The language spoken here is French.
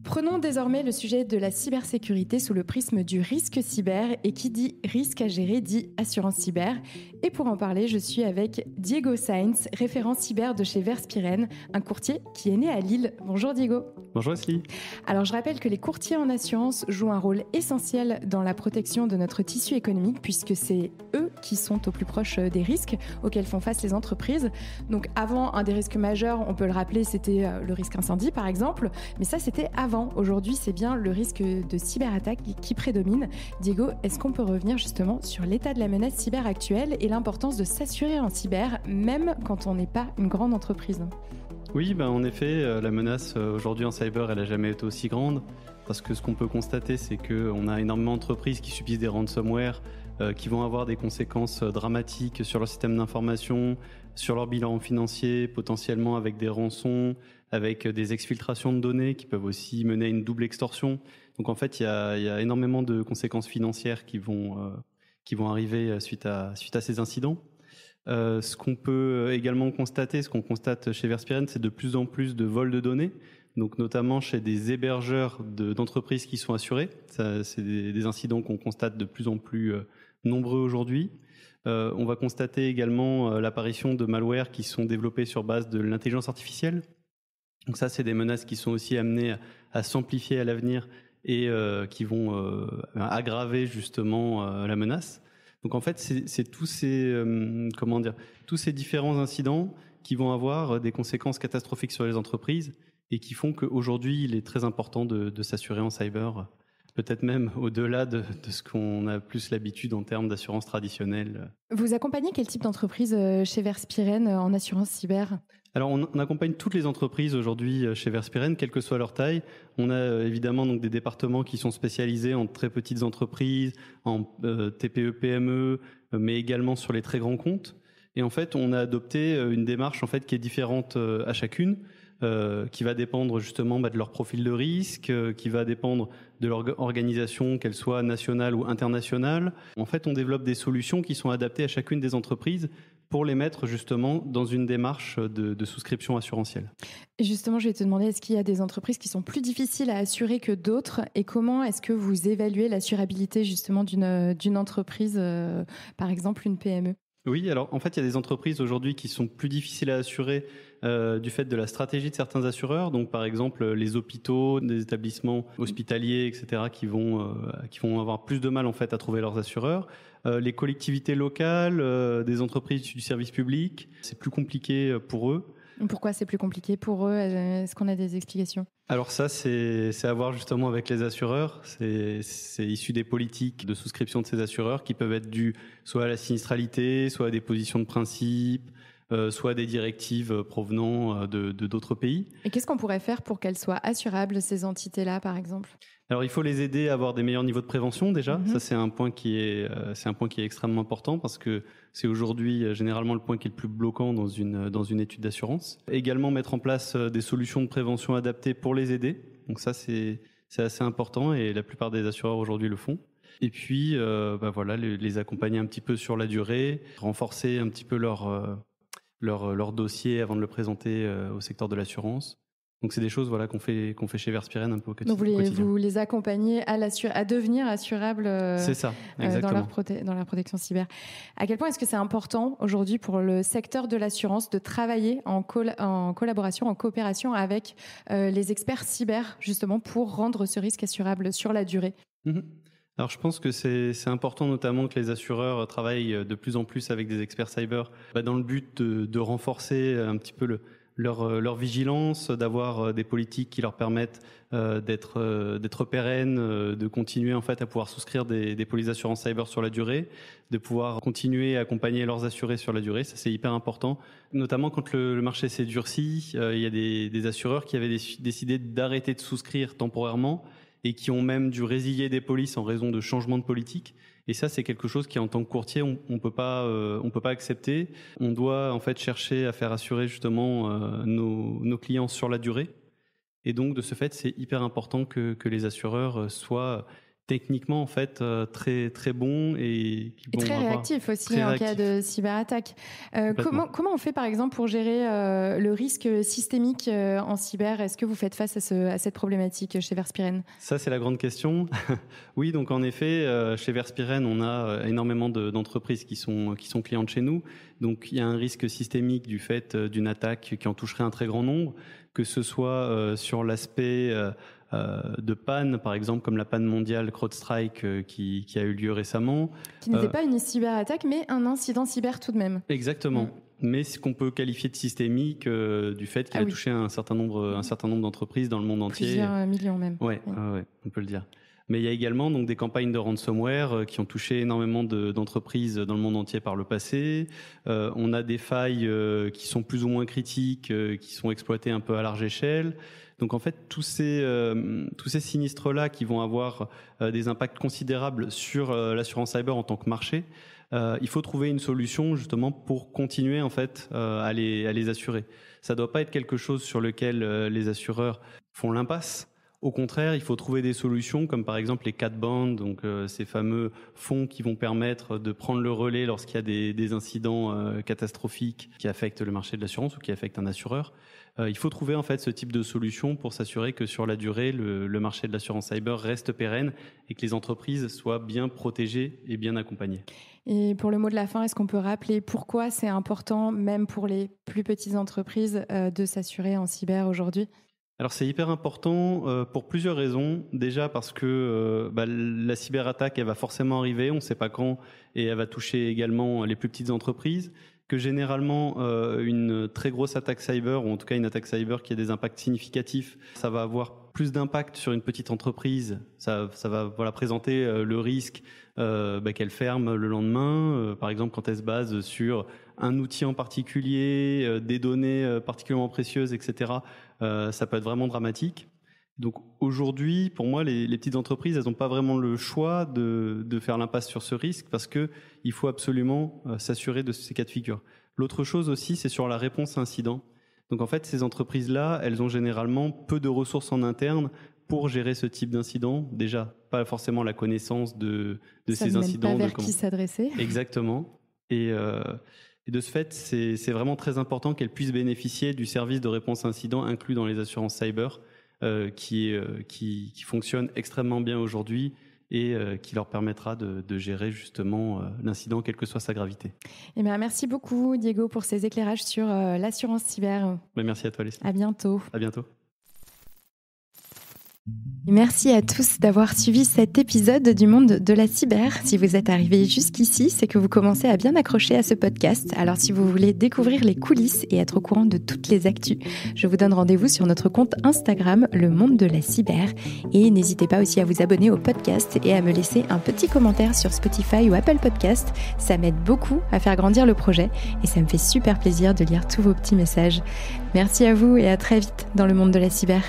Prenons désormais le sujet de la cybersécurité sous le prisme du risque cyber, et qui dit risque à gérer dit assurance cyber. Et pour en parler, je suis avec Diego Sainz, référent cyber de chez Verspiren, un courtier qui est né à Lille. Bonjour Diego. Bonjour Wesley. Alors je rappelle que les courtiers en assurance jouent un rôle essentiel dans la protection de notre tissu économique, puisque c'est eux qui sont au plus proche des risques auxquels font face les entreprises. Donc avant, un des risques majeurs, on peut le rappeler, c'était le risque incendie par exemple, mais ça c'était avant. Aujourd'hui, c'est bien le risque de cyberattaque qui prédomine. Diego, est-ce qu'on peut revenir justement sur l'état de la menace cyber actuelle et l'importance de s'assurer en cyber, même quand on n'est pas une grande entreprise ? Oui, en effet, la menace aujourd'hui en cyber, elle n'a jamais été aussi grande. Parce que ce qu'on peut constater, c'est qu'on a énormément d'entreprises qui subissent des ransomware, qui vont avoir des conséquences dramatiques sur leur système d'information, sur leur bilan financier, potentiellement avec des rançons, avec des exfiltrations de données qui peuvent aussi mener à une double extorsion. Donc en fait, il y a énormément de conséquences financières qui vont arriver suite à ces incidents. Ce qu'on peut également constater, ce qu'on constate chez Verspiren, c'est de plus en plus de vols de données, donc notamment chez des hébergeurs d'entreprises qui sont assurés. Ça, c'est des incidents qu'on constate de plus en plus nombreux aujourd'hui. On va constater également l'apparition de malwares qui sont développés sur base de l'intelligence artificielle. Donc ça, c'est des menaces qui sont aussi amenées à s'amplifier à l'avenir et qui vont aggraver justement la menace. Donc en fait, c'est tous ces différents incidents qui vont avoir des conséquences catastrophiques sur les entreprises et qui font qu'aujourd'hui, il est très important de s'assurer en cyber, peut-être même au-delà de ce qu'on a plus l'habitude en termes d'assurance traditionnelle. Vous accompagnez quel type d'entreprise chez Verspiren en assurance cyber ? Alors, on accompagne toutes les entreprises aujourd'hui chez Verspiren, quelle que soit leur taille. On a évidemment donc des départements qui sont spécialisés en très petites entreprises, en TPE, PME, mais également sur les très grands comptes. Et en fait, on a adopté une démarche en fait qui est différente à chacune, qui va dépendre justement de leur profil de risque, qui va dépendre de leur organisation, qu'elle soit nationale ou internationale. En fait, on développe des solutions qui sont adaptées à chacune des entreprises pour les mettre justement dans une démarche de souscription assurantielle. Et justement, je vais te demander, est-ce qu'il y a des entreprises qui sont plus difficiles à assurer que d'autres, et comment est-ce que vous évaluez l'assurabilité justement d'une entreprise, par exemple une PME ? Oui, alors en fait, il y a des entreprises aujourd'hui qui sont plus difficiles à assurer du fait de la stratégie de certains assureurs. Donc par exemple, les hôpitaux, des établissements hospitaliers, etc., qui vont avoir plus de mal en fait à trouver leurs assureurs. Les collectivités locales, des entreprises du service public, c'est plus compliqué pour eux. Pourquoi c'est plus compliqué pour eux ? Est-ce qu'on a des explications ? Alors ça, c'est à voir justement avec les assureurs. C'est issu des politiques de souscription de ces assureurs qui peuvent être dues soit à la sinistralité, soit à des positions de principe, soit à des directives provenant de d'autres pays. Et qu'est-ce qu'on pourrait faire pour qu'elles soient assurables, ces entités-là, par exemple ? Alors, il faut les aider à avoir des meilleurs niveaux de prévention déjà. Ça, c'est un point qui est extrêmement important parce que c'est aujourd'hui généralement le point qui est le plus bloquant dans une étude d'assurance. Également mettre en place des solutions de prévention adaptées pour les aider. Donc ça, c'est assez important et la plupart des assureurs aujourd'hui le font. Et puis, les accompagner un petit peu sur la durée, renforcer un petit peu leur dossier avant de le présenter au secteur de l'assurance. Donc c'est des choses qu'on fait chez Verspiren un peu au quotidien. Donc vous les accompagnez à devenir assurables c'est ça, exactement. Dans leur protection cyber. À quel point est-ce que c'est important aujourd'hui pour le secteur de l'assurance de travailler en collaboration, en coopération avec les experts cyber, justement pour rendre ce risque assurable sur la durée ? Alors je pense que c'est important notamment que les assureurs travaillent de plus en plus avec des experts cyber dans le but de renforcer un petit peu leur vigilance, d'avoir des politiques qui leur permettent d'être pérennes, de continuer en fait à pouvoir souscrire des polices d'assurance cyber sur la durée, de pouvoir continuer à accompagner leurs assurés sur la durée. Ça c'est hyper important, notamment quand le marché s'est durci. Il y a des assureurs qui avaient décidé d'arrêter de souscrire temporairement et qui ont même dû résilier des polices en raison de changements de politique. Et ça, c'est quelque chose qui, en tant que courtier, on peut pas accepter. On doit en fait chercher à faire assurer justement nos clients sur la durée. Et donc, de ce fait, c'est hyper important que les assureurs soient techniquement en fait très très bons et très réactifs aussi en cas de cyberattaque. Comment on fait par exemple pour gérer le risque systémique en cyber? Est-ce que vous faites face à cette problématique chez Verspiren? Ça c'est la grande question. Oui, donc en effet chez Verspiren on a énormément d'entreprises qui sont clientes chez nous. Donc il y a un risque systémique du fait d'une attaque qui en toucherait un très grand nombre, que ce soit sur l'aspect de panne, par exemple, comme la panne mondiale CrowdStrike qui a eu lieu récemment. Qui n'était pas une cyberattaque, mais un incident cyber tout de même. Exactement. Mais ce qu'on peut qualifier de systémique du fait qu'il a touché un certain nombre d'entreprises dans le monde entier. Plusieurs millions même. Ouais, on peut le dire. Mais il y a également donc des campagnes de ransomware qui ont touché énormément d'entreprises dans le monde entier par le passé. On a des failles qui sont plus ou moins critiques, qui sont exploitées un peu à large échelle. Donc en fait, tous ces sinistres-là qui vont avoir des impacts considérables sur l'assurance cyber en tant que marché, il faut trouver une solution justement pour continuer en fait à les assurer. Ça ne doit pas être quelque chose sur lequel les assureurs font l'impasse. Au contraire, il faut trouver des solutions comme par exemple les cat bonds, donc ces fameux fonds qui vont permettre de prendre le relais lorsqu'il y a des incidents catastrophiques qui affectent le marché de l'assurance ou qui affectent un assureur. Il faut trouver en fait ce type de solution pour s'assurer que sur la durée, le marché de l'assurance cyber reste pérenne et que les entreprises soient bien protégées et bien accompagnées. Et pour le mot de la fin, est-ce qu'on peut rappeler pourquoi c'est important, même pour les plus petites entreprises, de s'assurer en cyber aujourd'hui ? Alors c'est hyper important pour plusieurs raisons. Déjà parce que la cyberattaque, elle va forcément arriver, on ne sait pas quand, et elle va toucher également les plus petites entreprises. Que généralement, une très grosse attaque cyber, ou en tout cas une attaque cyber qui a des impacts significatifs, ça va avoir plus d'impact sur une petite entreprise. Ça va présenter le risque qu'elle ferme le lendemain. Par exemple, quand elle se base sur un outil en particulier, des données particulièrement précieuses, etc., ça peut être vraiment dramatique. Donc aujourd'hui, pour moi, les petites entreprises, elles n'ont pas vraiment le choix de faire l'impasse sur ce risque parce qu'il faut absolument s'assurer de ces cas de figure. L'autre chose aussi, c'est sur la réponse à incident. Donc en fait, ces entreprises-là, elles ont généralement peu de ressources en interne pour gérer ce type d'incident. Déjà, pas forcément la connaissance de ces incidents. Pas vers qui s'adresser. Exactement. Et de ce fait, c'est vraiment très important qu'elles puissent bénéficier du service de réponse à incident inclus dans les assurances cyber, qui fonctionne extrêmement bien aujourd'hui et qui leur permettra de gérer justement l'incident, quelle que soit sa gravité. Eh bien, merci beaucoup Diego pour ces éclairages sur l'assurance cyber. Merci à toi Leslie. À bientôt. À bientôt. Merci à tous d'avoir suivi cet épisode du monde de la cyber. Si vous êtes arrivés jusqu'ici, c'est que vous commencez à bien accrocher à ce podcast. Alors si vous voulez découvrir les coulisses et être au courant de toutes les actus, je vous donne rendez-vous sur notre compte Instagram, Le Monde de la Cyber. Et n'hésitez pas aussi à vous abonner au podcast et à me laisser un petit commentaire sur Spotify ou Apple Podcast. Ça m'aide beaucoup à faire grandir le projet et ça me fait super plaisir de lire tous vos petits messages. Merci à vous et à très vite dans Le Monde de la Cyber.